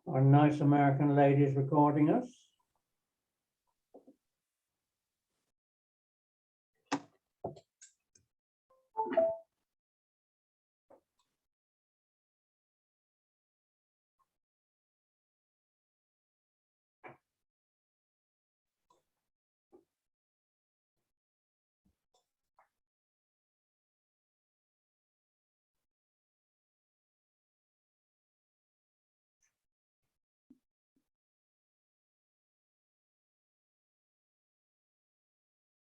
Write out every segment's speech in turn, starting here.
Our nice American ladies recording us.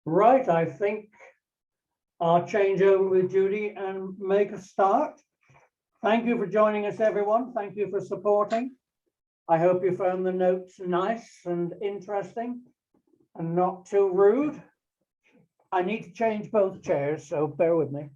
Right, I think I'll change over with Judy and make a start. Thank you for joining us, everyone. Thank you for supporting. I hope you found the notes nice and interesting and not too rude. I need to change both chairs, so bear with me.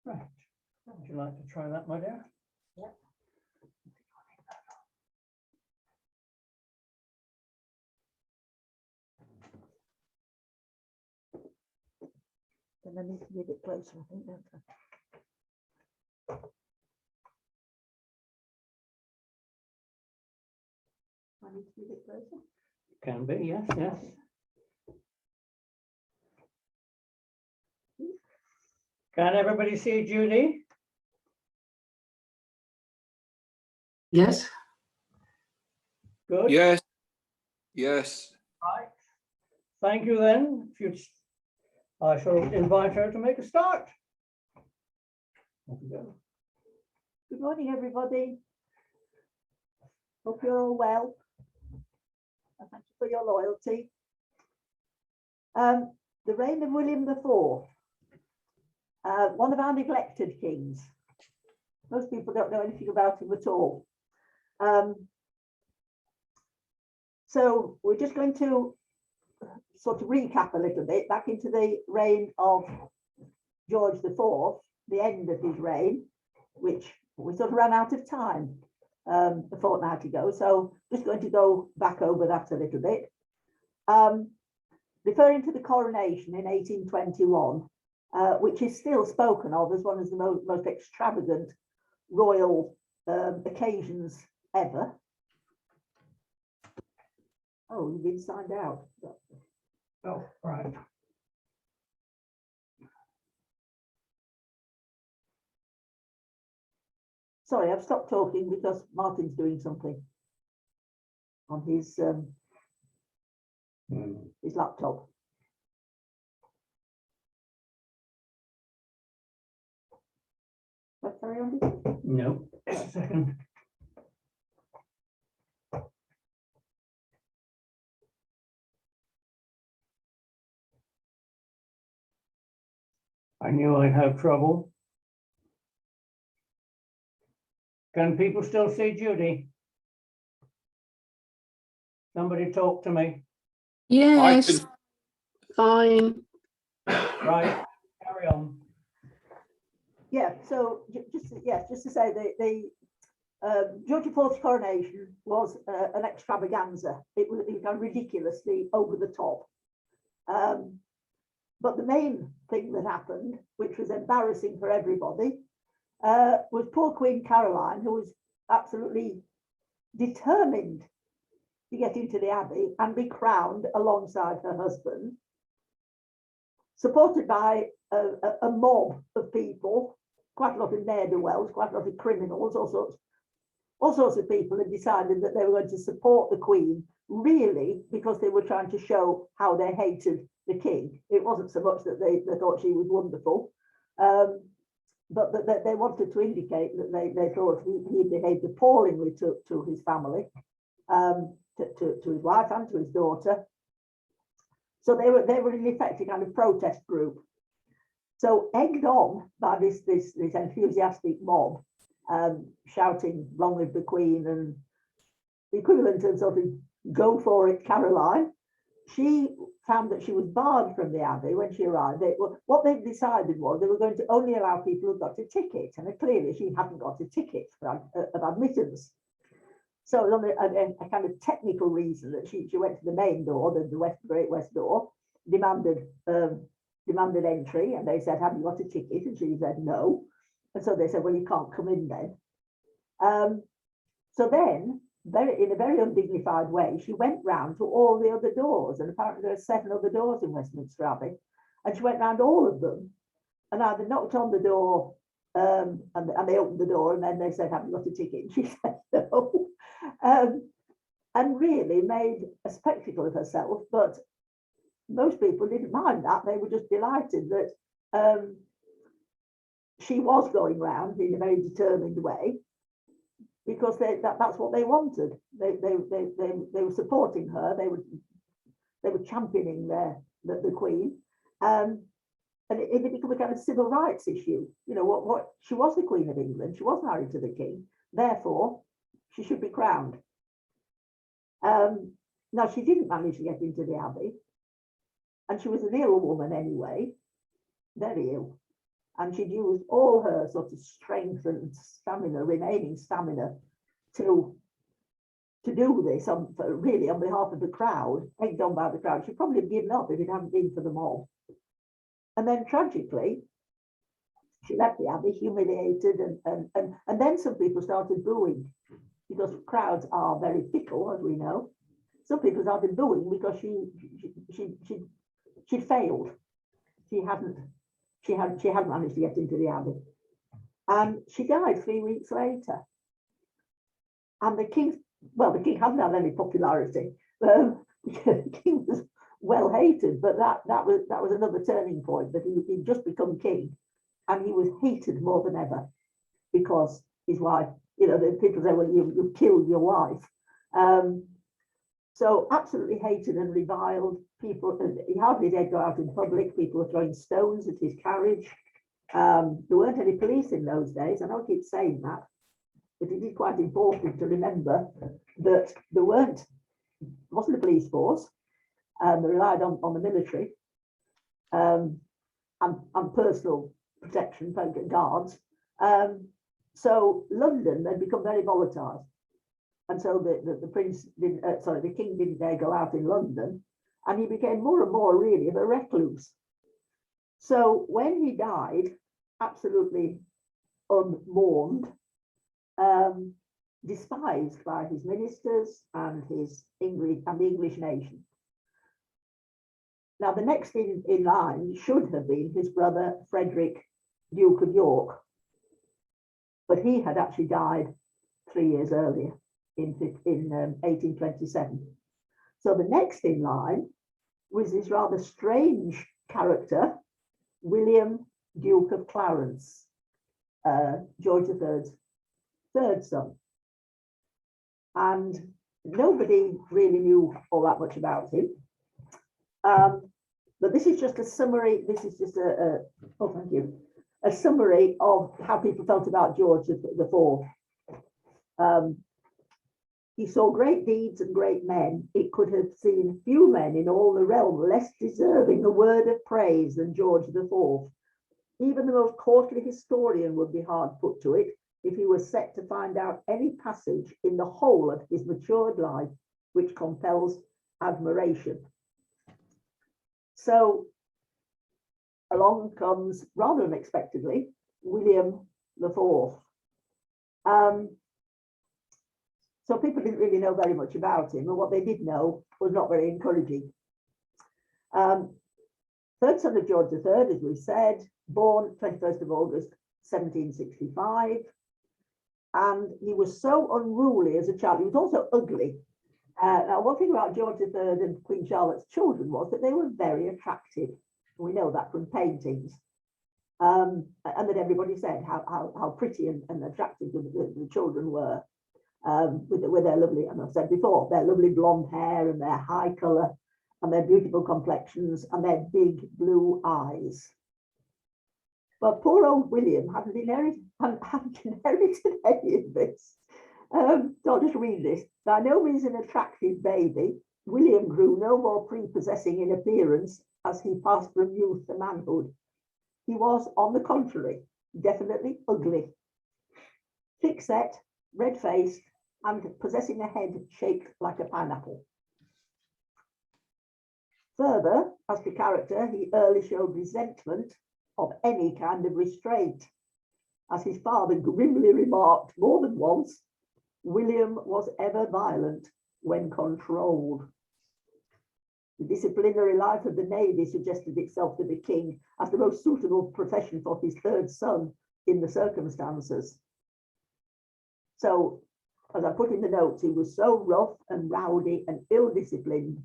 Right. Would you like to try that, my dear? Yeah. Then I need to be a bit closer, I think, don't I? I need to be a bit closer. Can be, yes, yes. Can everybody see Judy? Yes. Good. Yes. Yes. Right. Thank you then. I shall invite her to make a start. Off we go. Good morning, everybody. Hope you're all well. And thank you for your loyalty. The reign of William IV, one of our neglected kings. Most people don't know anything about him at all. So we're just going to sort of recap a little bit back into the reign of George IV, the end of his reign, which we sort of ran out of time a fortnight ago. So just going to go back over that a little bit. Referring to the coronation in 1821, which is still spoken of as one of the most extravagant royal occasions ever. Oh, you've been signed out. Oh, right. Sorry, I've stopped talking because Martin's doing something on his laptop. Let's carry on. No, just a second. I knew I'd have trouble. Can people still see Judy? Somebody talk to me. Yes. Fine. Right, carry on. Yeah, so just to say the George IV's coronation was an extravaganza. It was kind of ridiculously over the top. But the main thing that happened, which was embarrassing for everybody, was poor Queen Caroline, who was absolutely determined to get into the Abbey and be crowned alongside her husband, supported by a mob of people, quite a lot of ne'er-do-wells, quite a lot of criminals, all sorts of people had decided that they were going to support the Queen, really because they were trying to show how they hated the king. It wasn't so much that they thought she was wonderful, but that they wanted to indicate that they thought he behaved appallingly to his family, to his wife and to his daughter. So they were in effect a kind of protest group. So egged on by this enthusiastic mob, shouting "Long live the Queen" and the equivalent of sort of "Go for it, Caroline," she found that she was barred from the Abbey when she arrived. What they decided was they were going to only allow people who got a ticket, and clearly she hadn't got a ticket of admittance. So it was on a kind of technical reason that she went to the main door, the Great West door, demanded entry, and they said, "Have you got a ticket?" And she said, "No." And so they said, "Well, you can't come in then." So then, in a very undignified way, she went round to all the other doors, and apparently there are 7 other doors in Westminster Abbey, and she went round all of them and either knocked on the door, and they opened the door, and then they said, "Have you got a ticket?" And she said no, and really made a spectacle of herself. But most people didn't mind that; they were just delighted that she was going round in a very determined way, because that's what they wanted. They were supporting her. They were championing the Queen, and it became a kind of civil rights issue. You know, what she was the Queen of England. She was married to the King. Therefore, she should be crowned. Now she didn't manage to get into the Abbey, and she was an ill woman anyway, very ill. And she'd used all her sort of strength and stamina, remaining stamina, to do this really on behalf of the crowd, egged on by the crowd. She'd probably have given up if it hadn't been for the mob. And then tragically, she left the Abbey humiliated, and then some people started booing, because crowds are very fickle, as we know. Some people started booing because she failed. She hadn't managed to get into the Abbey, and she died 3 weeks later. And the king hadn't had any popularity. The king was well hated, but that was another turning point, that he'd just become king, and he was hated more than ever because his wife. You know, the people say, "Well, you killed your wife." So absolutely hated and reviled. People, he hardly dared go out in public. People were throwing stones at his carriage. There weren't any police in those days. I know I keep saying that, but it is quite important to remember that there wasn't a police force. They relied on the military and personal protection, guards. So London had become very volatile. And so the king didn't dare go out in London, and he became more and more really of a recluse. So when he died, absolutely unmourned, despised by his ministers and the English nation. Now the next in line should have been his brother Frederick, Duke of York, but he had actually died 3 years earlier, in 1827. So the next in line was this rather strange character, William, Duke of Clarence, George III's third son. And nobody really knew all that much about him. But this is just a summary. This is just a summary of how people felt about George IV. He saw great deeds and great men. It could have seen few men in all the realm less deserving a word of praise than George IV. Even the most courtly historian would be hard put to it if he was set to find out any passage in the whole of his matured life which compels admiration. So along comes, rather unexpectedly, William IV. So people didn't really know very much about him, and what they did know was not very encouraging. Third son of George III, as we said, born 21st of August 1765, and he was so unruly as a child. He was also ugly. Now, one thing about George III and Queen Charlotte's children was that they were very attractive. We know that from paintings, and that everybody said how pretty and attractive the children were. With their lovely, and I've said before, their lovely blonde hair and their high colour and their beautiful complexions and their big blue eyes. But poor old William hadn't inherited any of this. So I'll just read this. By no means an attractive baby, William grew no more prepossessing in appearance as he passed from youth to manhood. He was, on the contrary, definitely ugly, thick-set, red-faced, and possessing a head shaped like a pineapple. Further, as to character, he early showed resentment of any kind of restraint. As his father grimly remarked more than once, William was ever violent when controlled. The disciplinary life of the Navy suggested itself to the king as the most suitable profession for his third son in the circumstances. So, as I put in the notes, he was so rough and rowdy and ill-disciplined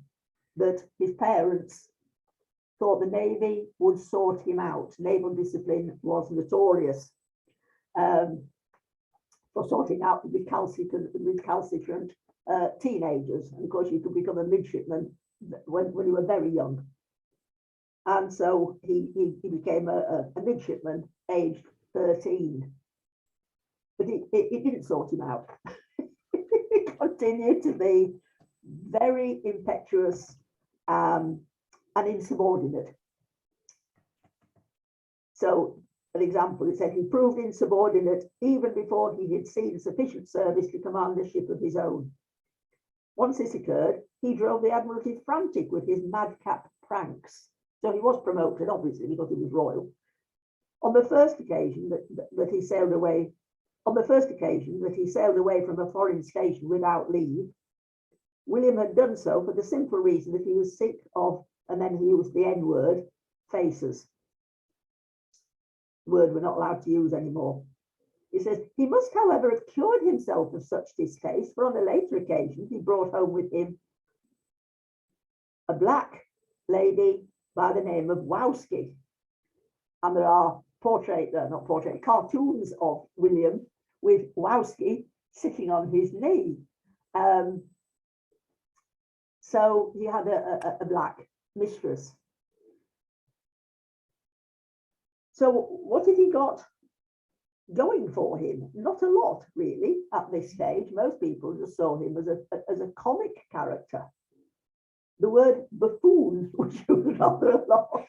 that his parents thought the Navy would sort him out. Naval discipline was notorious for sorting out recalcitrant teenagers. And of course, you could become a midshipman when you were very young. And so he became a midshipman aged 13. But it didn't sort him out. He continued to be very impetuous and insubordinate. So, an example, it said he proved insubordinate even before he had seen sufficient service to command a ship of his own. Once this occurred, he drove the Admiralty frantic with his madcap pranks. So he was promoted, obviously, because he was royal. On the first occasion that he sailed away from a foreign station without leave, William had done so for the simple reason that he was sick of, and then he used the N-word, faces. Word we're not allowed to use anymore. He says, he must, however, have cured himself of such distaste, for on a later occasion, he brought home with him a black lady by the name of Wowski. And there are cartoons of William with Wowski sitting on his knee. So he had a black mistress. So what have he got going for him? Not a lot, really, at this stage. Most people just saw him as a comic character. The word buffoon was used rather a lot.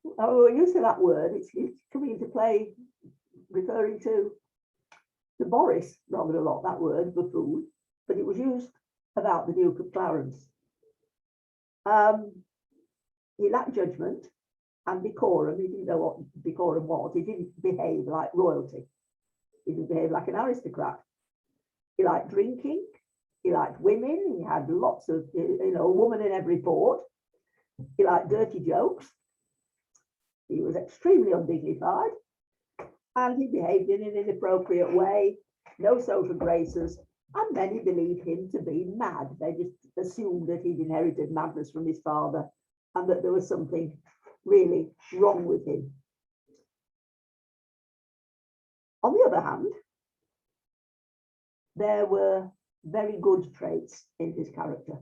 We're used to that word. It's coming into play, referring to Boris rather a lot, that word, buffoon, but it was used about the Duke of Clarence. He lacked judgment and decorum. He didn't know what decorum was. He didn't behave like royalty. He didn't behave like an aristocrat. He liked drinking. He liked women. He had lots of, a woman in every port. He liked dirty jokes. He was extremely undignified. And he behaved in an inappropriate way. No social graces. And many believed him to be mad. They just assumed that he'd inherited madness from his father and that there was something really wrong with him. On the other hand, there were very good traits in his character,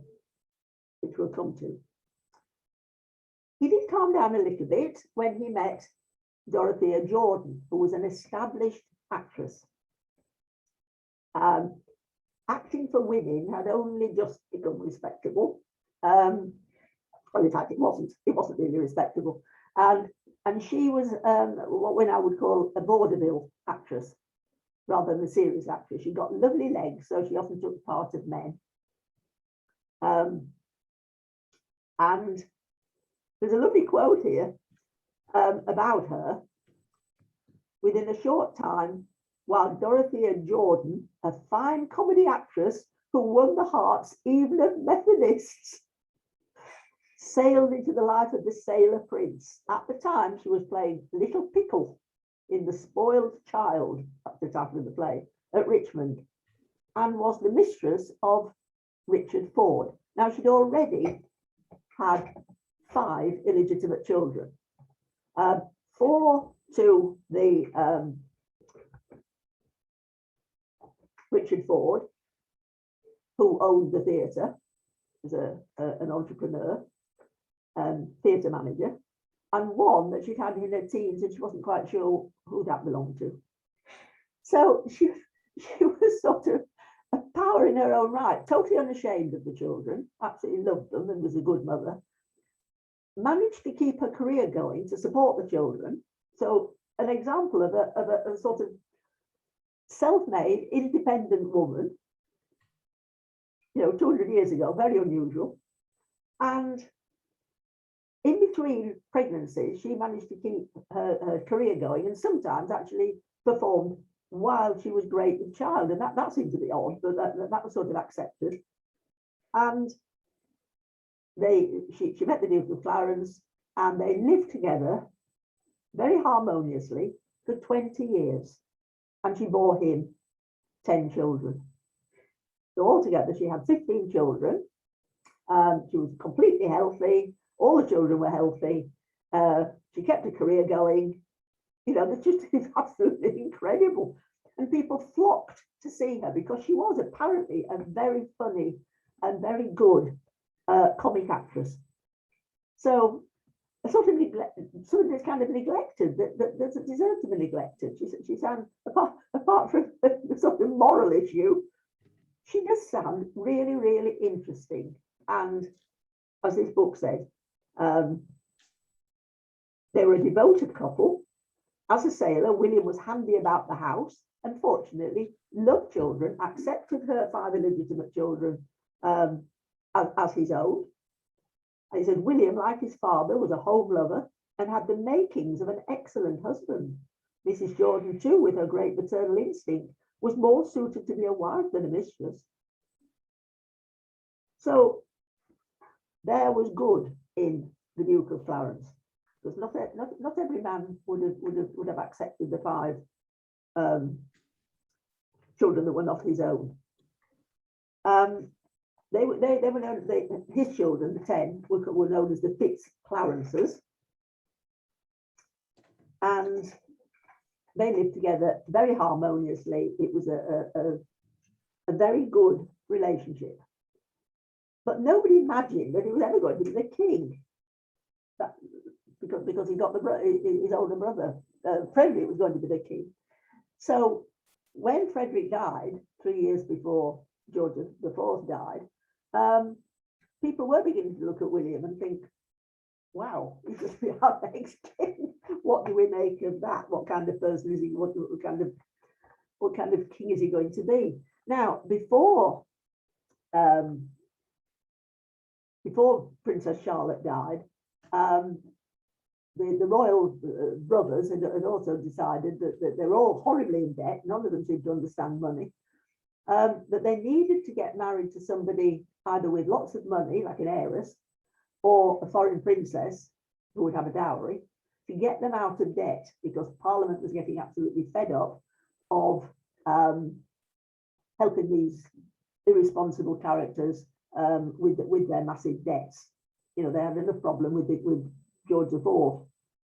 which we'll come to. He did calm down a little bit when he met Dorothea Jordan, who was an established actress. Acting for women had only just become respectable. Well, in fact, it wasn't really respectable. And she was what we now would call a vaudeville actress, rather than a serious actress. She got lovely legs, so she often took the part of men. And there's a lovely quote here about her. Within a short time, while Dorothea Jordan, a fine comedy actress who won the hearts even of Methodists, sailed into the life of the sailor prince. At the time, she was playing Little Pickle in The Spoiled Child, that's the title of the play, at Richmond, and was the mistress of Richard Ford. Now, she'd already had 5 illegitimate children, 4 to the Richard Ford, who owned the theatre, as an entrepreneur, theatre manager, and 1 that she'd had in her teens and she wasn't quite sure who that belonged to. So she was sort of a power in her own right, totally unashamed of the children, absolutely loved them and was a good mother, managed to keep her career going to support the children. So an example of a sort of self-made, independent woman, 200 years ago, very unusual. And in between pregnancies, she managed to keep her career going and sometimes actually performed while she was great with child. And that seemed to be odd, but that was sort of accepted. And she met the Duke of Clarence and they lived together very harmoniously for 20 years. And she bore him 10 children. So altogether, she had 15 children. She was completely healthy. All the children were healthy. She kept her career going. It's just absolutely incredible. And people flocked to see her because she was apparently a very funny and very good comic actress. So sort of is kind of neglected that doesn't deserve to be neglected. She sounds, apart from the sort of moral issue, she does sound really, really interesting. And as this book said, they were a devoted couple. As a sailor, William was handy about the house and fortunately loved children, accepted her 5 illegitimate children as his own. And he said William, like his father, was a home lover and had the makings of an excellent husband. Mrs. Jordan, too, with her great maternal instinct, was more suited to be a wife than a mistress. So there was good in the Duke of Clarence, because not every man would have accepted the 5 children that were not his own. His children, the 10, were known as the Fitz-Clarences, and they lived together very harmoniously. It was a very good relationship. But nobody imagined that he was ever going to be the king, because he got his older brother, Frederick, was going to be the king. So when Frederick died, 3 years before George IV died, people were beginning to look at William and think, wow, he's going to be our next king. What do we make of that? What kind of person is he? What kind of king is he going to be? Now, before Princess Charlotte died, the royal brothers had also decided that they're all horribly in debt. None of them seemed to understand money. That they needed to get married to somebody either with lots of money, like an heiress, or a foreign princess who would have a dowry, to get them out of debt, because Parliament was getting absolutely fed up of helping these irresponsible characters with their massive debts. They had enough problem with George IV,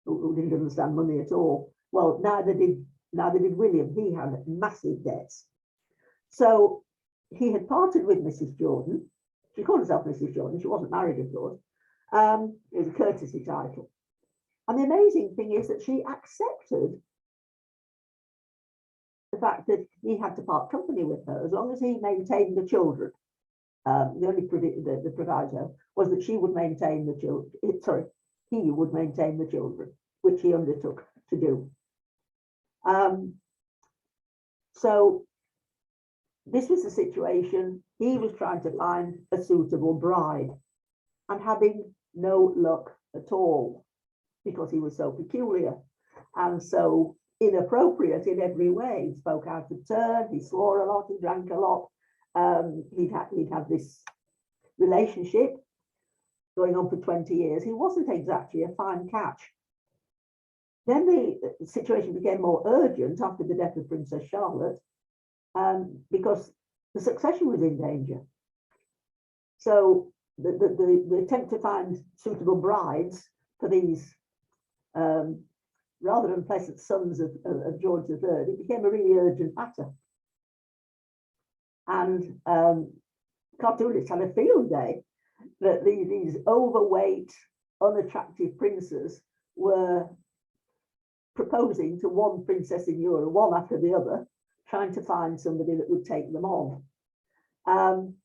who didn't understand money at all. Well, neither did William. He had massive debts. So he had parted with Mrs. Jordan. She called herself Mrs. Jordan. She wasn't married, of course. It was a courtesy title. And the amazing thing is that she accepted the fact that he had to part company with her as long as he maintained the children. The only the proviso was that she would maintain the children. Sorry, he would maintain the children, which he undertook to do. So this was the situation. He was trying to find a suitable bride and having no luck at all, because he was so peculiar and so inappropriate in every way. He spoke out of turn, he swore a lot, he drank a lot. He'd had this relationship going on for 20 years. He wasn't exactly a fine catch. Then the situation became more urgent after the death of Princess Charlotte, because the succession was in danger. So the attempt to find suitable brides for these rather unpleasant sons of George III, it became a really urgent matter. And cartoonists had a field day that these overweight, unattractive princes were proposing to one princess in Europe, one after the other, trying to find somebody that would take them on. And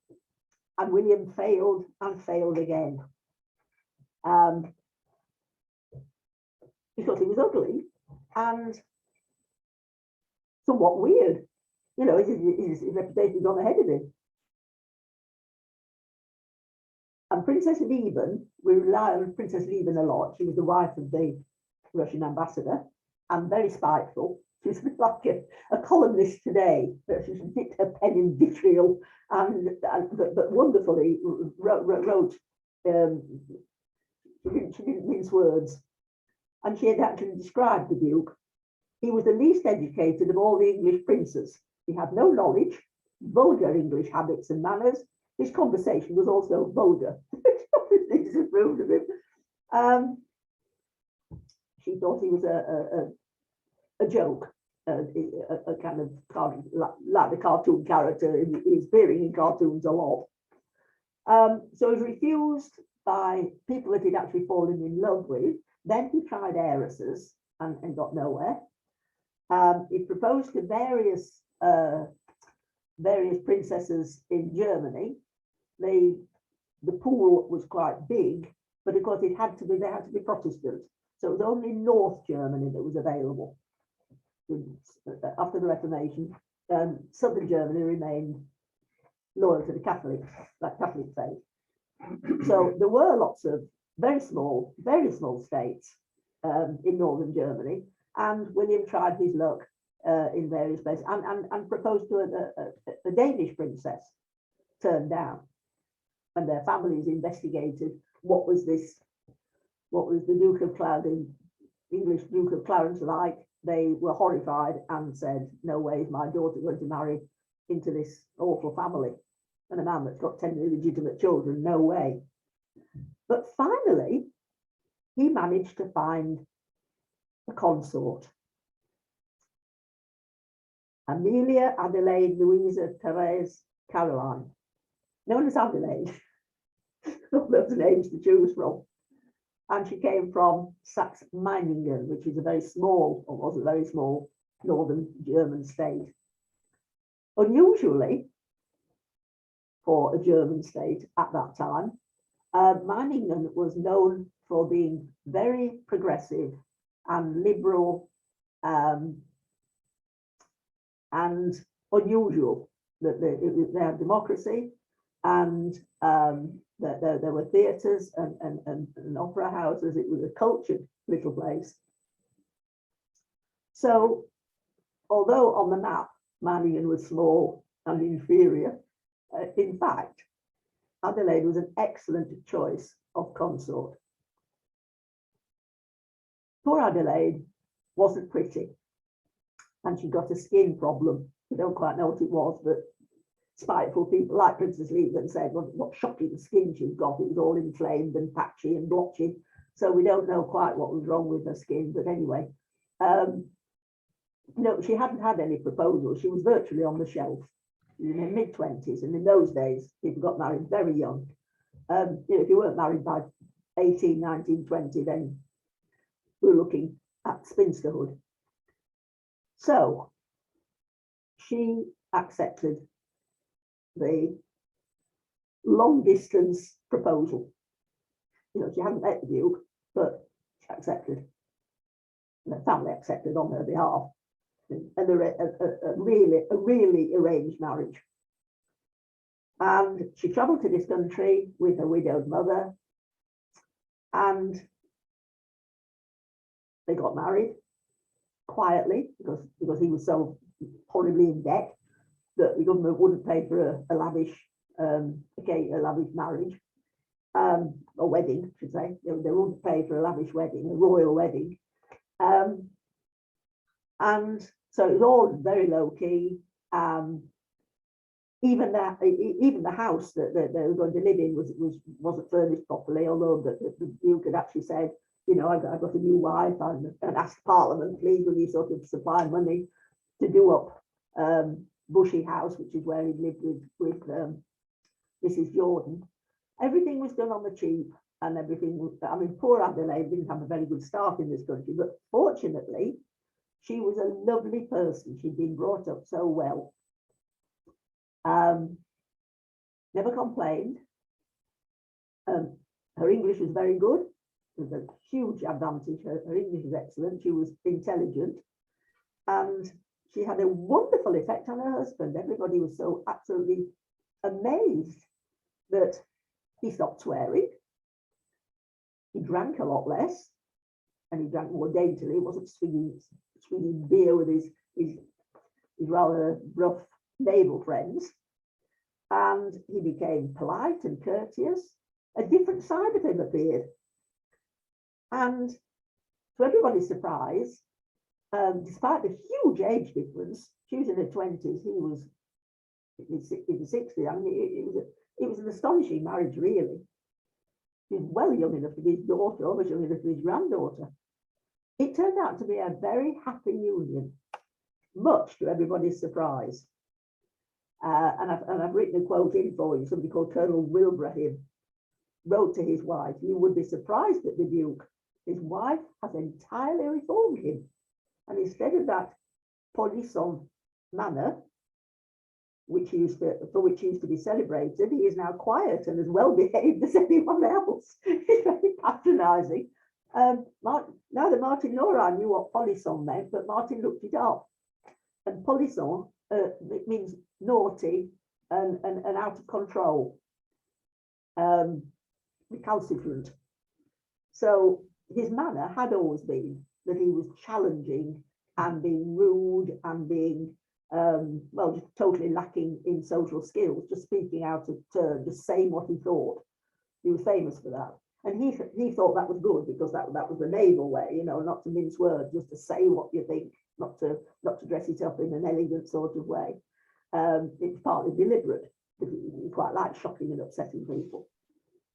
William failed and failed again. Because he was ugly and somewhat weird. You know, his reputation had gone ahead of him. And Princess Lieben, we rely on Princess Lieben a lot. She was the wife of the Russian ambassador and very spiteful. She was like a columnist today. She dipped her pen in vitriol but wonderfully wrote. She didn't mince words. And she had actually described the Duke. He was the least educated of all the English princes. He had no knowledge, vulgar English habits and manners. His conversation was also vulgar. Obviously disapproved of him. She thought he was a joke, a kind of like the cartoon character. He's appearing in cartoons a lot. So he was refused by people that he'd actually fallen in love with. Then he tried heiresses and got nowhere. He proposed to various princesses in Germany. The pool was quite big, but of course they had to be Protestant. So it was only North Germany that was available. After the Reformation, Southern Germany remained loyal to the Catholic faith. So there were lots of very small states in Northern Germany, and William tried his luck in various places and proposed to a Danish princess, turned down. And their families investigated what was the Duke of Clarence, English Duke of Clarence like. They were horrified and said, no way is my daughter going to marry into this awful family. And a man that's got 10 illegitimate children, no way. But finally, he managed to find a consort. Amelia Adelaide Louisa Therese Caroline, known as Adelaide. All those names to choose from. And she came from Saxe-Meiningen, which is a very small, or was a very small, northern German state. Unusually, for a German state at that time, Meiningen was known for being very progressive and liberal and unusual. That they had democracy, and there were theatres and opera houses. It was a cultured little place. So, although on the map Meiningen was small and inferior, in fact, Adelaide was an excellent choice of consort. Poor Adelaide wasn't pretty, and she got a skin problem. We don't quite know what it was, but spiteful people like Princess Lieben said, well, what shocking skin she'd got. It was all inflamed and patchy and blotchy. So we don't know quite what was wrong with her skin. But anyway, no, she hadn't had any proposals. She was virtually on the shelf. In her mid-20s, and in those days, people got married very young. If you weren't married by 18, 19, 20, then we're looking at spinsterhood. So she accepted the long distance proposal. You know, she hadn't met the Duke, but she accepted. And the family accepted on her behalf. And a really arranged marriage. And she travelled to this country with her widowed mother, and they got married quietly because he was so horribly in debt that the government wouldn't pay for a lavish marriage, or wedding, I should say. They wouldn't pay for a lavish wedding, a royal wedding. And so it was all very low key. Even the house that they were going to live in wasn't furnished properly, although the Duke had actually said, you know, I got a new wife and asked Parliament, please, will you sort of supply money to do up Bushy House, which is where he lived with Mrs. Jordan. Everything was done on the cheap, and everything was, I mean, poor Adelaide didn't have a very good start in this country, but fortunately, she was a lovely person. She'd been brought up so well. never complained. Her English was very good. It was a huge advantage. Her English was excellent. She was intelligent. And she had a wonderful effect on her husband. Everybody was so absolutely amazed that he stopped swearing. He drank a lot less, and he drank more daintily. He wasn't swinging beer with his rather rough naval friends. And he became polite and courteous. A different side of him appeared. And to everybody's surprise, despite the huge age difference, she was in her 20s, he was in his 60s. I mean, it was an astonishing marriage, really. He was well young enough to be his daughter, almost young enough to be his granddaughter. It turned out to be a very happy union, much to everybody's surprise. And I've written a quote in for you. Somebody called Colonel Wilbrahim wrote to his wife, "You would be surprised at the Duke. His wife has entirely reformed him. And instead of that polisson manner, for which he used to be celebrated, he is now quiet and as well behaved as anyone else." He's very patronising. Now that Martin Noran knew what polisson meant, but Martin looked it up. And polisson, it means naughty and out of control, recalcitrant. So his manner had always been that he was challenging and being rude and being, well, just totally lacking in social skills, just speaking out of turn, just saying what he thought. He was famous for that. And he thought that was good because that was the naval way, you know, not to mince words, just to say what you think, not to dress it up in an elegant sort of way. It's partly deliberate, because he quite liked shocking and upsetting people.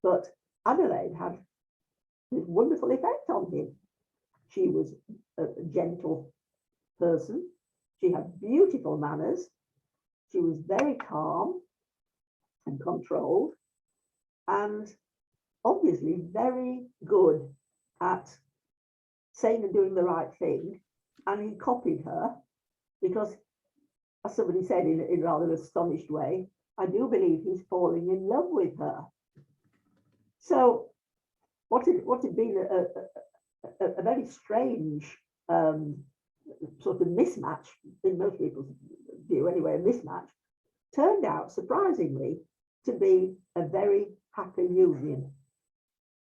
But Adelaide had this wonderful effect on him. She was a gentle person. She had beautiful manners. She was very calm and controlled, and obviously very good at saying and doing the right thing. And he copied her because, as somebody said in rather an astonished way, I do believe he's falling in love with her. So what had been a very strange sort of mismatch, in most people's view anyway, a mismatch, turned out surprisingly to be a very happy union.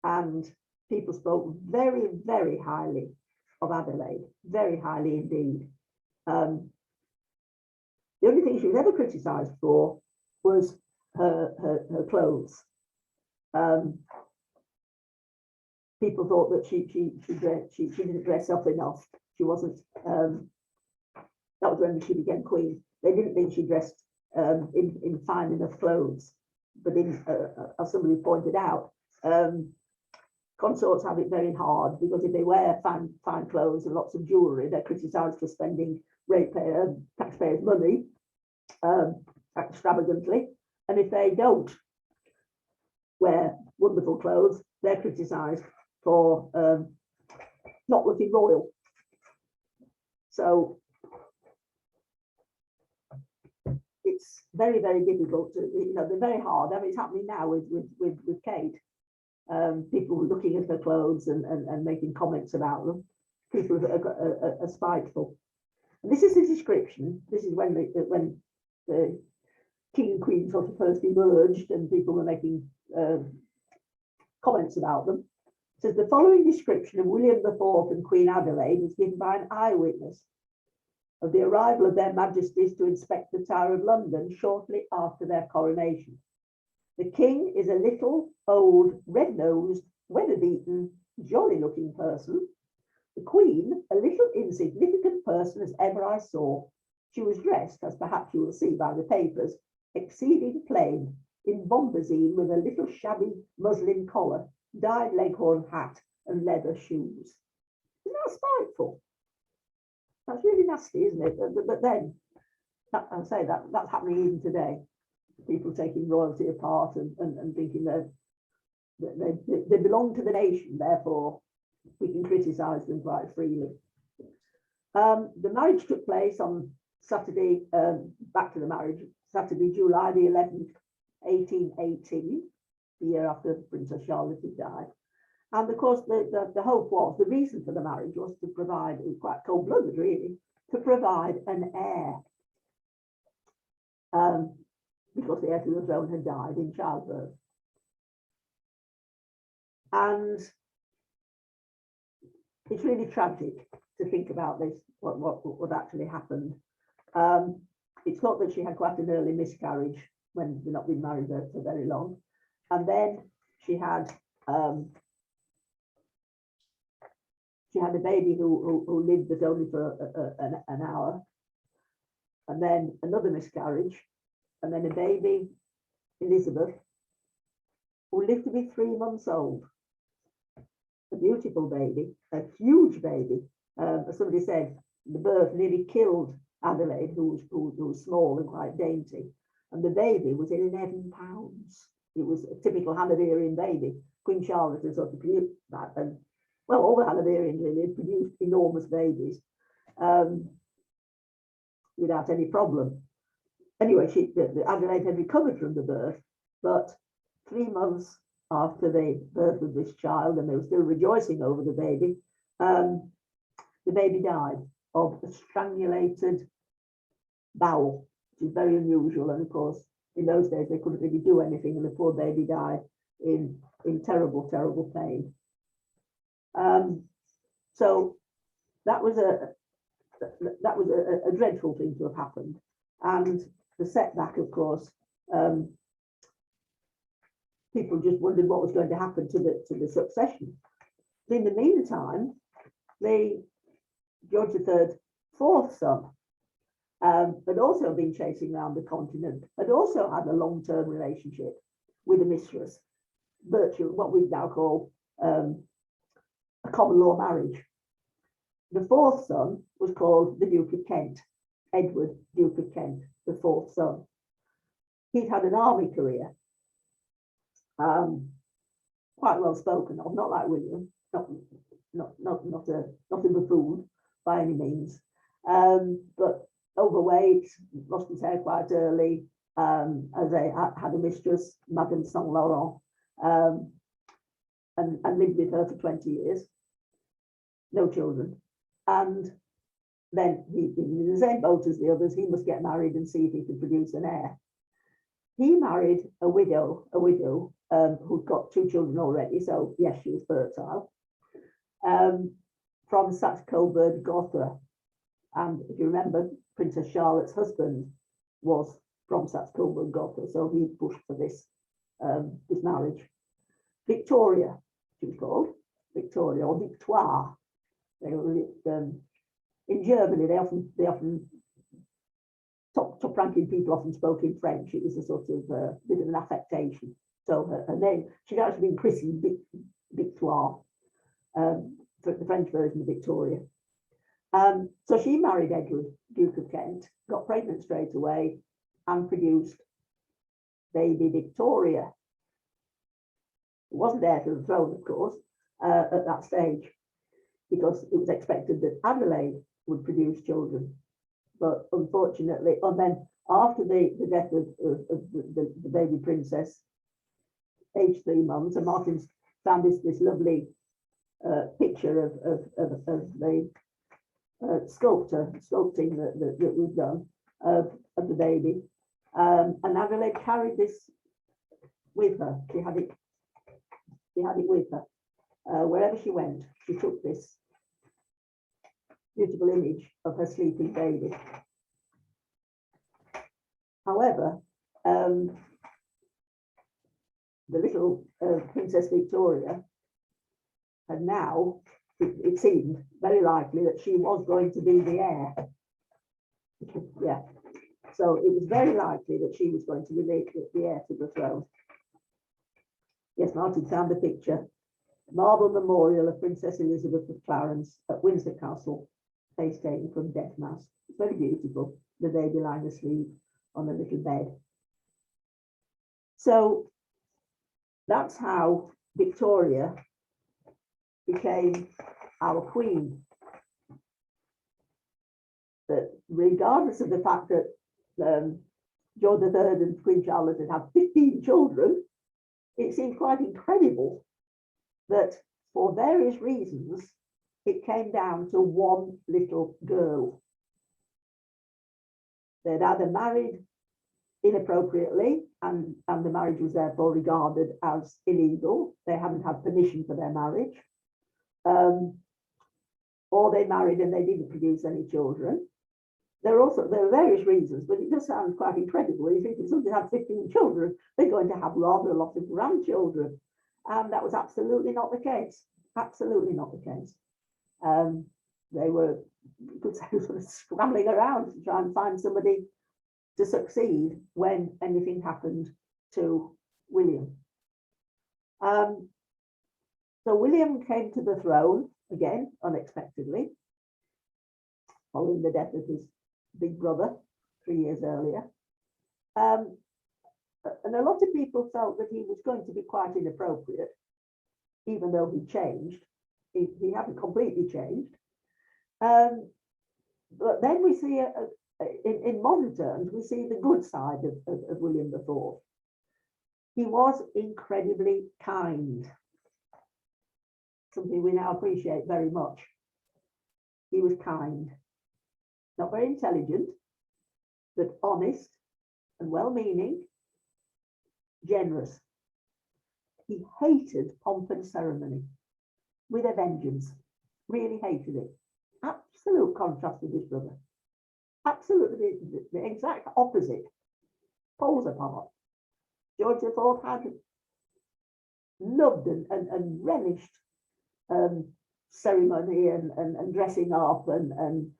And people spoke very, very highly of Adelaide, very highly indeed. The only thing she was ever criticised for was her clothes. People thought that she didn't dress up enough. She wasn't. That was when she became queen. They didn't think she dressed in fine enough clothes. But as somebody pointed out, consorts have it very hard, because if they wear fine clothes and lots of jewellery, they're criticised for spending taxpayers' money extravagantly. And if they don't wear wonderful clothes, they're criticised for not looking royal. So it's very, very difficult to, you know, they're very hard. I mean, it's happening now with Kate. People looking at her clothes and making comments about them. People are spiteful. And this is the description. This is when the king and queen sort of first emerged, and people were making comments about them. It says the following description of William IV and Queen Adelaide was given by an eyewitness of the arrival of their Majesties to inspect the Tower of London shortly after their coronation. The king is a little, old, red-nosed, weather-beaten, jolly-looking person. The queen, a little insignificant person as ever I saw. She was dressed, as perhaps you will see by the papers, exceeding plain, in bombazine with a little shabby muslin collar, dyed leghorn hat, and leather shoes. Isn't that spiteful? That's really nasty, isn't it? But then, I say that's happening even today. People taking royalty apart and thinking that they belong to the nation, therefore we can criticise them quite freely. The marriage took place on Saturday, back to the marriage, Saturday, July the 11th, 1818, the year after Princess Charlotte had died. And of course, the hope was, the reason for the marriage was to provide, it was quite cold-blooded really, to provide an heir. Because the heir to the throne had died in childbirth. And it's really tragic to think about this, what actually happened. It's thought that she had quite an early miscarriage when they'd not been married for very long. And then she had a baby who lived but only for an hour. And then another miscarriage. And then a baby, Elizabeth, who lived to be 3 months old. A beautiful baby, a huge baby. As somebody said, the birth nearly killed Adelaide, who was small and quite dainty. And the baby was 11 pounds. It was a typical Hanoverian baby. Queen Charlotte had sort of produced that. And well, all the Hanoverians really had produced enormous babies without any problem. Anyway, Adelaide had recovered from the birth, but 3 months after the birth of this child, and they were still rejoicing over the baby died of a strangulated bowel, which is very unusual. And of course, in those days, they couldn't really do anything, and the poor baby died in terrible, terrible pain. So that was a dreadful thing to have happened. And the setback, of course, people just wondered what was going to happen to the succession. In the meantime, George III's fourth son had also been chasing around the continent, had also had a long-term relationship with a mistress, virtually what we now call a common law marriage. The fourth son was called the Duke of Kent, Edward, Duke of Kent, the fourth son. He'd had an army career, quite well spoken of, not like William, not a buffoon by any means, but overweight, lost his hair quite early, as they had a mistress, Madame Saint Laurent, and lived with her for 20 years, no children. And then he, in the same boat as the others, he must get married and see if he could produce an heir. He married a widow who'd got 2 children already, so yes, she was fertile, from Saxe-Coburg-Gotha. And if you remember, Princess Charlotte's husband was from Saxe-Coburg-Gotha, so he pushed for this marriage. Victoria, she was called, Victoria, or Victoire. They were, in Germany, they often top-ranking people often spoke in French. It was a sort of bit of an affectation. So her name, she'd actually been christened Victoire, the French version of Victoria. So she married Edward, Duke of Kent, got pregnant straight away, and produced baby Victoria. It wasn't heir to the throne, of course, at that stage, because it was expected that Adelaide would produce children. But unfortunately, and then after the death of the baby princess, aged 3 months, and Martin's found this lovely picture of the sculptor sculpting that was done of the baby, and Adelaide carried this with her. She had it with her wherever she went. She took this beautiful image of her sleeping baby. However, the little Princess Victoria had now, it seemed very likely that she was going to be the heir. Yeah, so it was very likely that she was going to be the heir to the throne. Yes, Martin found the picture. Marble memorial of Princess Elizabeth of Clarence at Windsor Castle, face taken from death mask. It's very beautiful, the baby lying asleep on a little bed. So that's how Victoria became our queen. That regardless of the fact that George III and Queen Charlotte had had 15 children, it seems quite incredible that for various reasons, it came down to one little girl. They'd either married inappropriately, and the marriage was therefore regarded as illegal. They hadn't had permission for their marriage. Or they married and they didn't produce any children. There are various reasons, but it does sound quite incredible. You think if somebody had 15 children, they're going to have rather a lot of grandchildren. And that was absolutely not the case. Absolutely not the case. They were, you could say, sort of scrambling around to try and find somebody to succeed when anything happened to William. So William came to the throne again unexpectedly, following the death of his big brother 3 years earlier. And a lot of people felt that he was going to be quite inappropriate, even though he changed. He hadn't completely changed. But then we see, in modern terms, we see the good side of William IV. He was incredibly kind, something we now appreciate very much. He was kind, not very intelligent, but honest and well-meaning, generous. He hated pomp and ceremony with a vengeance, really hated it. Absolute contrast with his brother. Absolutely the exact opposite, poles apart. George IV had loved and relished ceremony and dressing up and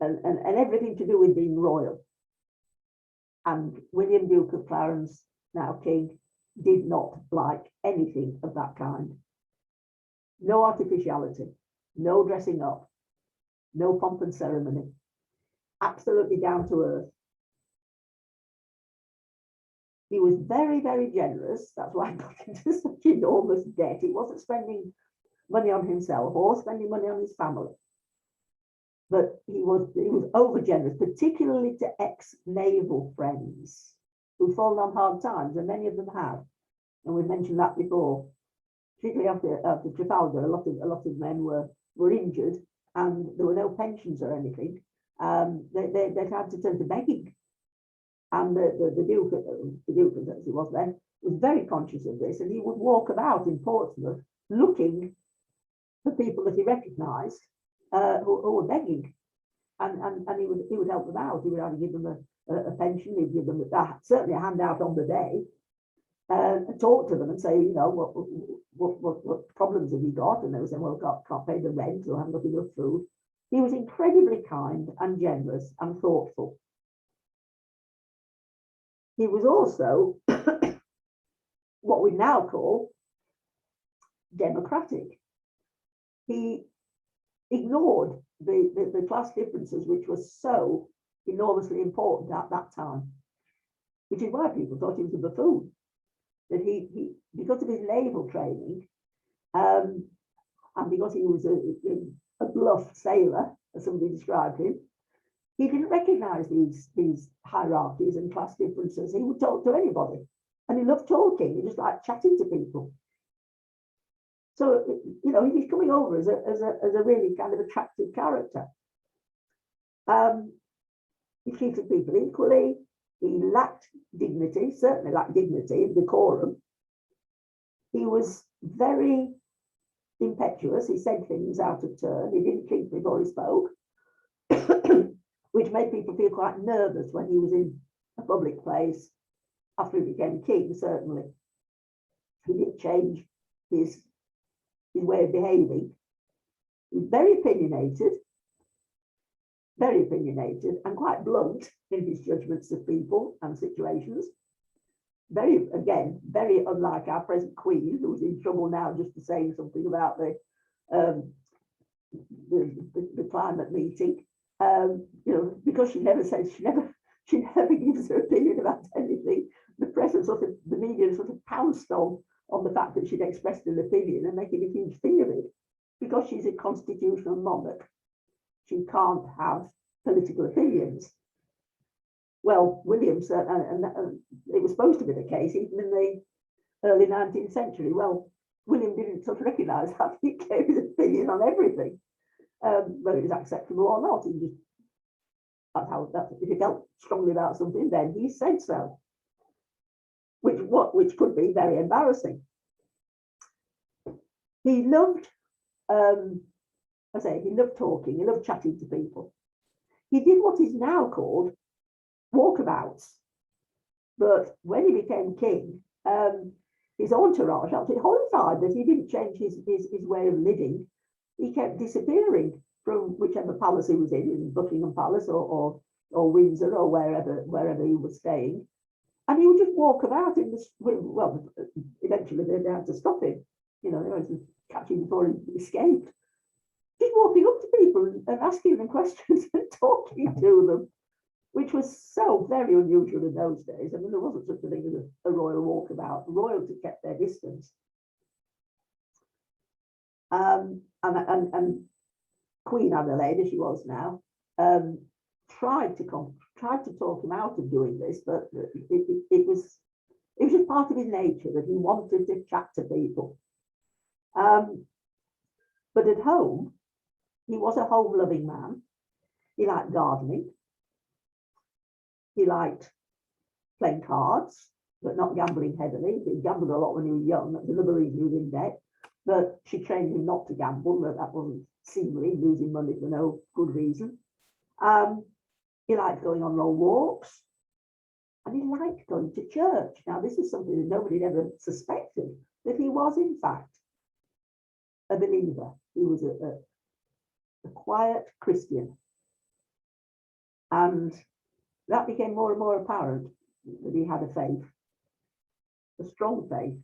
everything to do with being royal. And William, Duke of Clarence, now King, did not like anything of that kind. No artificiality, no dressing up, no pomp and ceremony, absolutely down to earth. He was very, very generous. That's why he got into such enormous debt. He wasn't spending money on himself or spending money on his family. But he was over generous, particularly to ex-naval friends who'd fallen on hard times, and many of them had. And we mentioned that before. Particularly after Trafalgar, a lot of men were injured, and there were no pensions or anything. They had to turn to begging. And the Duke, as he was then, was very conscious of this, and he would walk about in Portsmouth looking for people that he recognised who were begging, and he would help them out. He would either give them a pension, he'd give them certainly a handout on the day, and talk to them and say, you know, what problems have you got? And they would say, well, can't pay the rent or haven't got enough food. He was incredibly kind and generous and thoughtful. He was also what we now call democratic. He ignored the class differences, which were so enormously important at that time, which is why people thought he was a buffoon. That he because of his naval training, and because he was a bluff sailor, as somebody described him, he didn't recognise these hierarchies and class differences. He would talk to anybody, and he loved talking. He just liked chatting to people. So, you know, he's coming over as a really kind of attractive character. He treated people equally. He lacked dignity, certainly lacked dignity and decorum. He was very impetuous. He said things out of turn. He didn't think before he spoke, which made people feel quite nervous when he was in a public place after he became king, certainly. He didn't change his way of behaving. He was very opinionated and quite blunt in his judgments of people and situations. Very unlike our present Queen, who's in trouble now just for saying something about the climate meeting. You know, because she never says, she never gives her opinion about anything. The press and the media sort of pounced on the fact that she'd expressed an opinion and making a huge thing of it. Because she's a constitutional monarch, she can't have political opinions. Well, William said, and it was supposed to be the case even in the early 19th century. Well, William didn't sort of recognise that. He gave his opinion on everything, whether it was acceptable or not. He just, that's how, if he felt strongly about something, then he said so, which could be very embarrassing. He loved, he loved talking, he loved chatting to people. He did what is now called walkabouts. But when he became king, his entourage, absolutely horrified that he didn't change his way of living. He kept disappearing from whichever palace he was in Buckingham Palace or Windsor or wherever he was staying. And he would just walk about in this, well, eventually they had to stop him. You know, they had to catch him before he escaped. Just walking up to people and asking them questions and talking to them, which was so very unusual in those days. I mean, there wasn't such a thing as a royal walkabout. Royalty kept their distance. And Queen Adelaide, as she was now, tried to talk him out of doing this, but it was just part of his nature that he wanted to chat to people. But at home, he was a home-loving man. He liked gardening. He liked playing cards, but not gambling heavily. He gambled a lot when he was young. That's another reason he was in debt. But she trained him not to gamble. That wasn't seemly, losing money for no good reason. He liked going on long walks. And he liked going to church. Now, this is something that nobody had ever suspected, that he was, in fact, a believer. He was a quiet Christian. And that became more and more apparent, that he had a faith, a strong faith.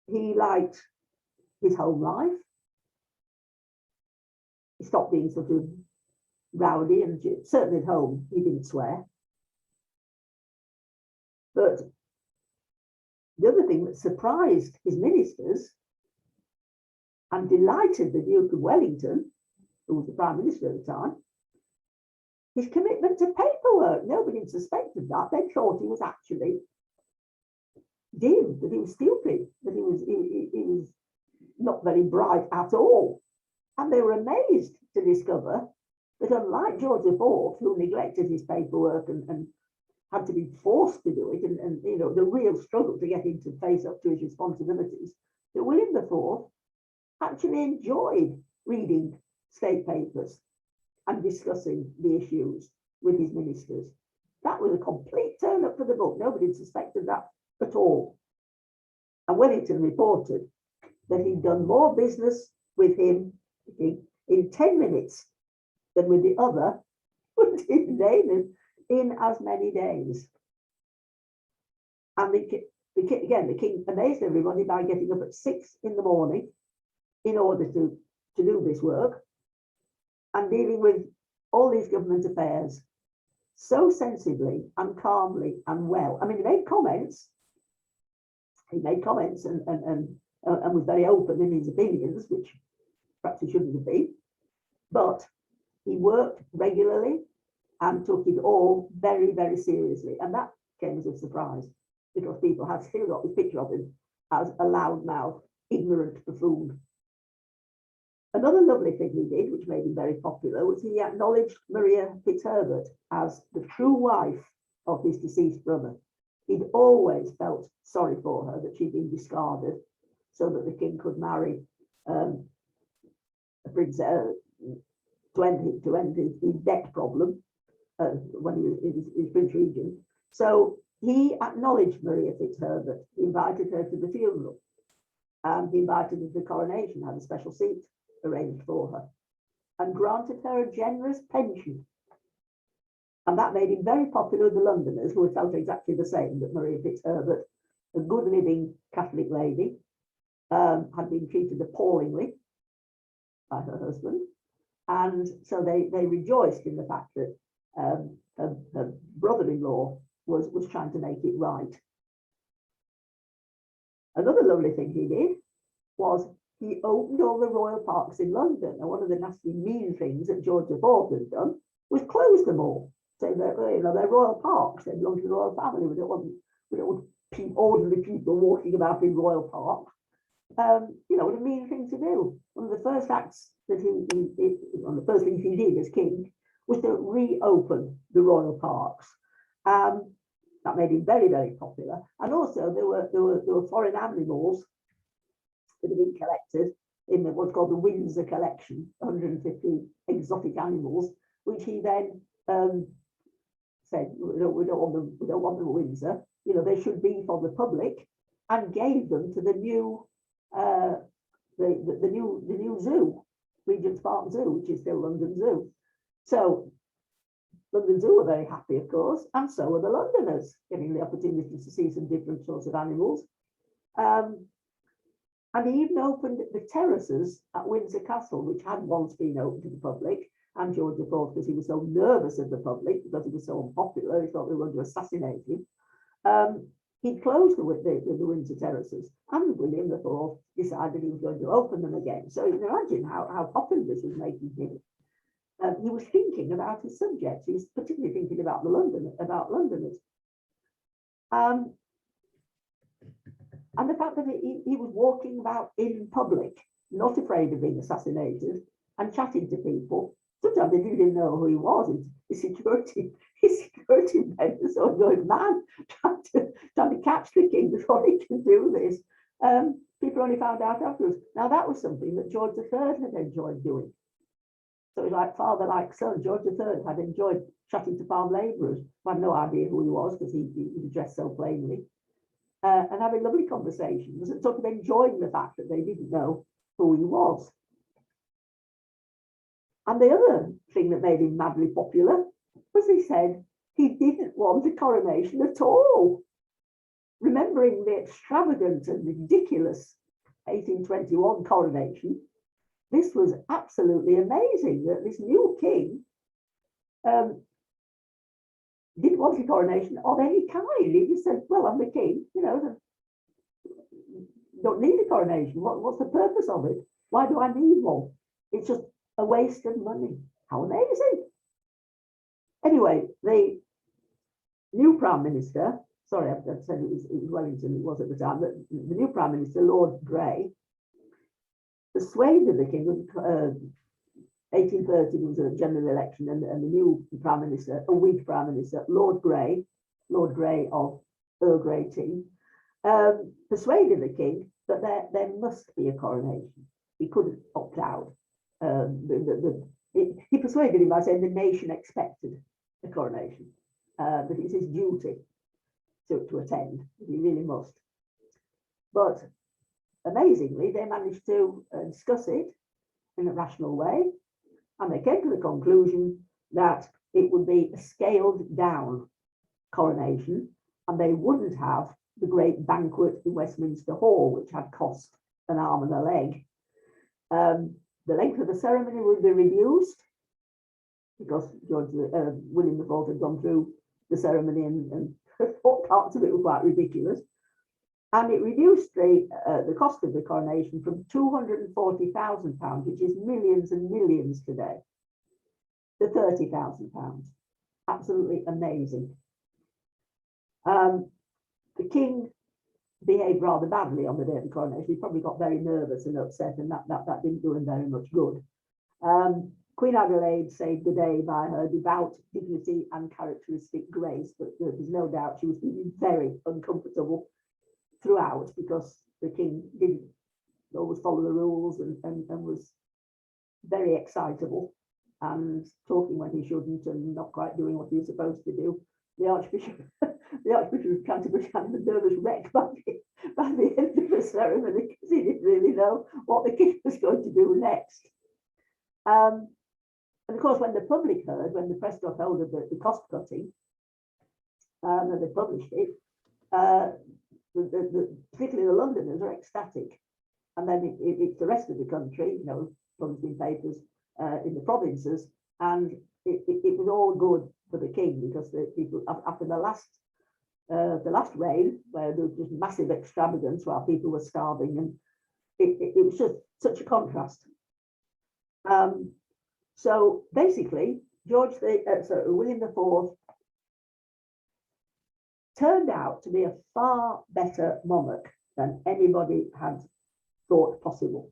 He liked his home life. He stopped being sort of rowdy, and certainly at home he didn't swear. But the other thing that surprised his ministers and delighted the Duke of Wellington, who was the Prime Minister at the time, his commitment to paperwork. Nobody suspected that. They thought he was actually dim, that he was stupid, that he was not very bright at all. And they were amazed to discover that, unlike George IV, who neglected his paperwork and had to be forced to do it, and you know, the real struggle to get him to face up to his responsibilities, that William IV actually enjoyed reading state papers and discussing the issues with his ministers. That was a complete turn up for the book. Nobody suspected that at all. And Wellington reported that he'd done more business with him in 10 minutes than with the other, in as many days. And the king amazed everybody by getting up at 6 in the morning in order to do this work and dealing with all these government affairs so sensibly and calmly and well. I mean, he made comments and was very open in his opinions, which perhaps he shouldn't have been, but he worked regularly and took it all very, very seriously. And that came as a surprise, because people had still got this picture of him as a loudmouth, ignorant buffoon. Another lovely thing he did, which made him very popular, was he acknowledged Maria Fitzherbert as the true wife of his deceased brother. He'd always felt sorry for her, that she'd been discarded so that the king could marry a princess to end his debt problem when he was in Prince Regent. So he acknowledged Maria Fitzherbert. He invited her to the funeral. He invited her to the coronation, had a special seat arranged for her, and granted her a generous pension. And that made him very popular with the Londoners, who had felt exactly the same, that Maria Fitzherbert, a good living Catholic lady, had been treated appallingly by her husband. And so they rejoiced in the fact that her brother-in-law was trying to make it right. Another lovely thing he did was he opened all the royal parks in London. And one of the nasty mean things that George IV had done was close them all. saying that, you know, they're royal parks, they belong to the royal family. We don't want ordinary people walking about in royal parks. You know, what a mean thing to do. One of the first acts that one of the first things he did as king was to reopen the royal parks. That made him very, very popular. And also there were foreign animals that had been collected in what's called the Windsor collection, 150 exotic animals, which he then said, we don't want them at Windsor. You know, they should be for the public, and gave them to the new the new zoo, Regent's Park Zoo, which is still London Zoo. So London Zoo were very happy, of course, and so were the Londoners, getting the opportunity to see some different sorts of animals. And he even opened the terraces at Windsor Castle, which had once been open to the public. And George IV, because he was so nervous of the public, because he was so unpopular, he thought they were going to assassinate him. He closed the Windsor terraces, and William IV decided he was going to open them again. So you can imagine how popular this was making him. He was thinking about his subjects. He was particularly thinking about Londoners. And the fact that he was walking about in public, not afraid of being assassinated, and chatting to people. Sometimes they didn't even know who he was. His security men were sort of going mad, trying to catch the king before he can do this. People only found out afterwards. Now that was something that George III had enjoyed doing. So it was like father, like son. George III had enjoyed chatting to farm labourers who had no idea who he was because he was dressed so plainly. And having lovely conversations and sort of enjoying the fact that they didn't know who he was. And the other thing that made him madly popular was he said he didn't want a coronation at all. Remembering the extravagant and ridiculous 1821 coronation, this was absolutely amazing that this new king didn't want a coronation of any kind. He just said, well, I'm the king, you know, don't need a coronation. What's the purpose of it? Why do I need one? It's just a waste of money. How amazing. Anyway, the new Prime Minister, sorry, I said it was Wellington, it was at the time, but the new Prime Minister, Lord Grey, persuaded the king, 1830 there was a general election, and the new Prime Minister, a Whig Prime Minister, Lord Grey of Earl Grey tea, persuaded the king that there must be a coronation. He couldn't opt out. He persuaded him by saying the nation expected a coronation, that it was his duty to attend. He really must. But amazingly, they managed to discuss it in a rational way, and they came to the conclusion that it would be a scaled down coronation, and they wouldn't have the great banquet in Westminster Hall, which had cost an arm and a leg. The length of the ceremony would be reduced because William IV had gone through the ceremony and parts of it were quite ridiculous. And it reduced the cost of the coronation from £240,000, which is millions and millions today, to £30,000. Absolutely amazing. The king behaved rather badly on the day of the coronation. He probably got very nervous and upset, and that didn't do him very much good. Queen Adelaide saved the day by her devout dignity and characteristic grace, but there's no doubt she was feeling very uncomfortable throughout because the king didn't always follow the rules and was very excitable and talking when he shouldn't and not quite doing what he was supposed to do. The Archbishop of Canterbury had a nervous wreck by the end of the ceremony because he didn't really know what the king was going to do next. And of course, when the public heard, when the press got hold of the cost cutting, and they published it, particularly the Londoners are ecstatic. And then it's the rest of the country, you know, published in papers in the provinces, and it was all good for the king because the people after the last reign, where there was just massive extravagance while people were starving, and it was just such a contrast. So basically, William IV turned out to be a far better monarch than anybody had thought possible.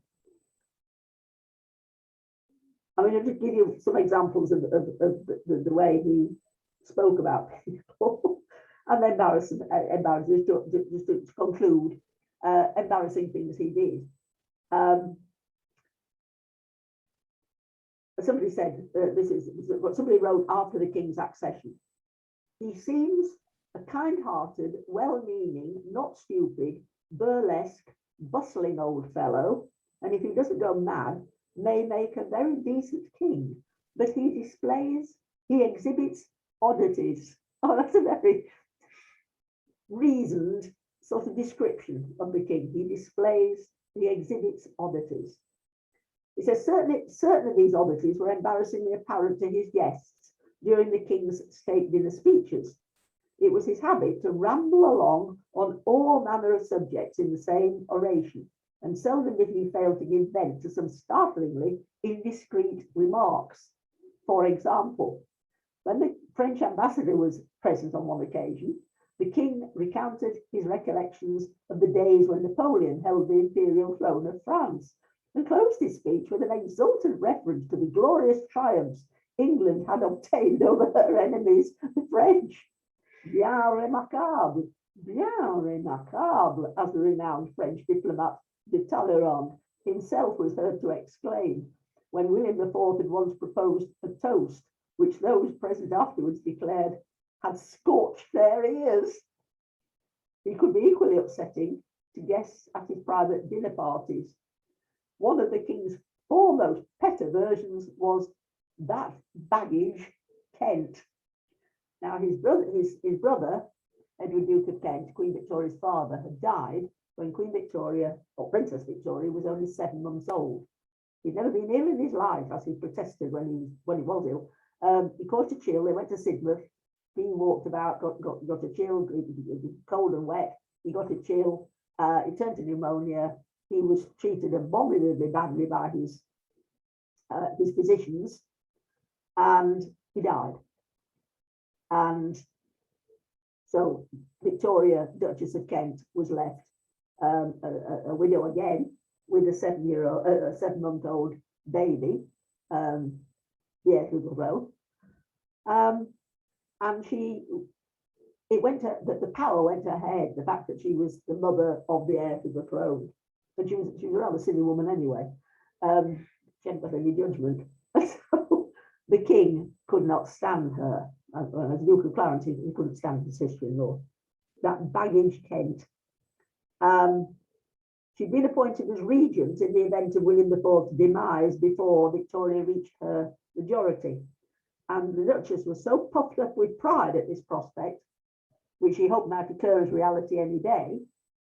I mean, I'll just give you some examples of the way he spoke about people and embarrassing, just to conclude, embarrassing things he did. Somebody said, this is what somebody wrote after the king's accession. He seems a kind-hearted, well-meaning, not stupid, burlesque, bustling old fellow, and if he doesn't go mad, may make a very decent king, but he exhibits oddities. Oh, that's a very reasoned sort of description of the king. He exhibits oddities. He says, certain of these oddities were embarrassingly apparent to his guests during the king's state dinner speeches. It was his habit to ramble along on all manner of subjects in the same oration, and seldom did he fail to give vent to some startlingly indiscreet remarks. For example, when the French ambassador was present on one occasion, the king recounted his recollections of the days when Napoleon held the imperial throne of France, and closed his speech with an exultant reference to the glorious triumphs England had obtained over her enemies, the French. Bien remarquable, as the renowned French diplomat de Talleyrand himself was heard to exclaim when William IV had once proposed a toast, which those present afterwards declared had scorched their ears. He could be equally upsetting to guests at his private dinner parties. One of the king's foremost pet aversions was that baggage Kent. Now his brother, Edward Duke of Kent, Queen Victoria's father, had died when Queen Victoria, or Princess Victoria, was only 7 months old. He'd never been ill in his life, as he protested when he was ill. He caught a chill. They went to Sidmouth. He walked about, got a chill. It was cold and wet. He got a chill. It turned to pneumonia. He was treated abominably badly by his physicians, and he died. And so Victoria, Duchess of Kent, was left a widow again with a 7-month-old baby, the heir to the throne. And the power went to her head, the fact that she was the mother of the heir to the throne. But she was a rather silly woman anyway. She hadn't got any judgment. So the king could not stand her. As Duke of Clarence, he couldn't stand his sister-in-law. That baggage Kent. She'd been appointed as regent in the event of William IV's demise before Victoria reached her majority. And the Duchess was so puffed up with pride at this prospect, which she hoped might occur as reality any day,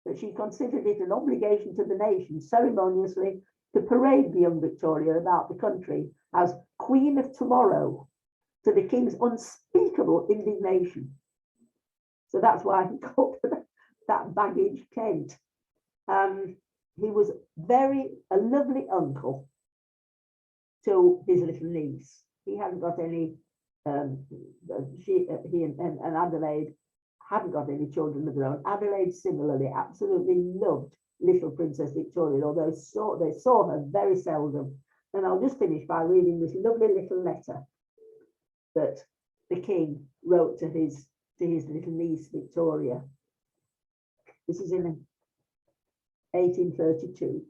that she considered it an obligation to the nation ceremoniously to parade the young Victoria about the country as Queen of Tomorrow, to the king's unspeakable indignation. So that's why he called her that baggage Kent. He was a lovely uncle to his little niece. He hadn't got any, he and Adelaide hadn't got any children of their own. Adelaide similarly absolutely loved little Princess Victoria, although they saw her very seldom. And I'll just finish by reading this lovely little letter that the king wrote to his little niece Victoria. This is in 1832.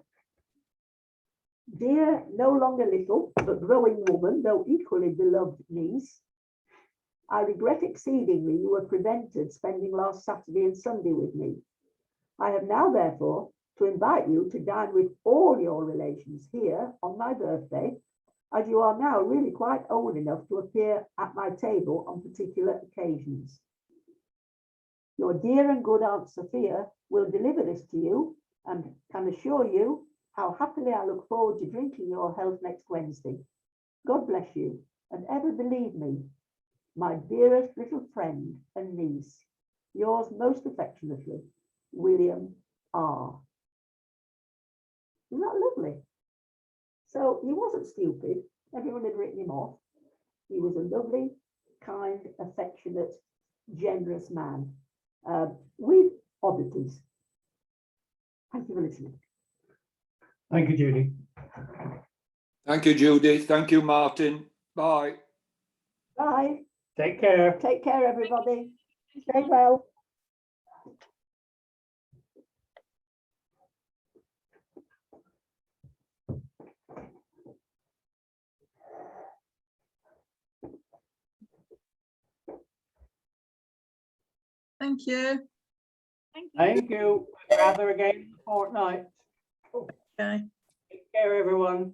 Dear, no longer little, but growing woman, though equally beloved niece, I regret exceedingly you were prevented spending last Saturday and Sunday with me. I have now, therefore, to invite you to dine with all your relations here on my birthday, as you are now really quite old enough to appear at my table on particular occasions. Your dear and good Aunt Sophia will deliver this to you and can assure you how happily I look forward to drinking your health next Wednesday. God bless you, and ever believe me, my dearest little friend and niece, yours most affectionately, William R. Isn't that lovely? So he wasn't stupid. Everyone had written him off. He was a lovely, kind, affectionate, generous man with oddities. Thank you for listening. Thank you, Judy. Thank you, Judy. Thank you, Martin. Bye. Bye. Take care. Take care, everybody. Stay well. Thank you. Thank you. Gather again in a fortnight. Okay. Take care, everyone.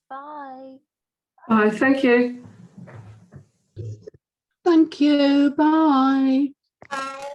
Bye. Bye, thank you. Thank you, bye.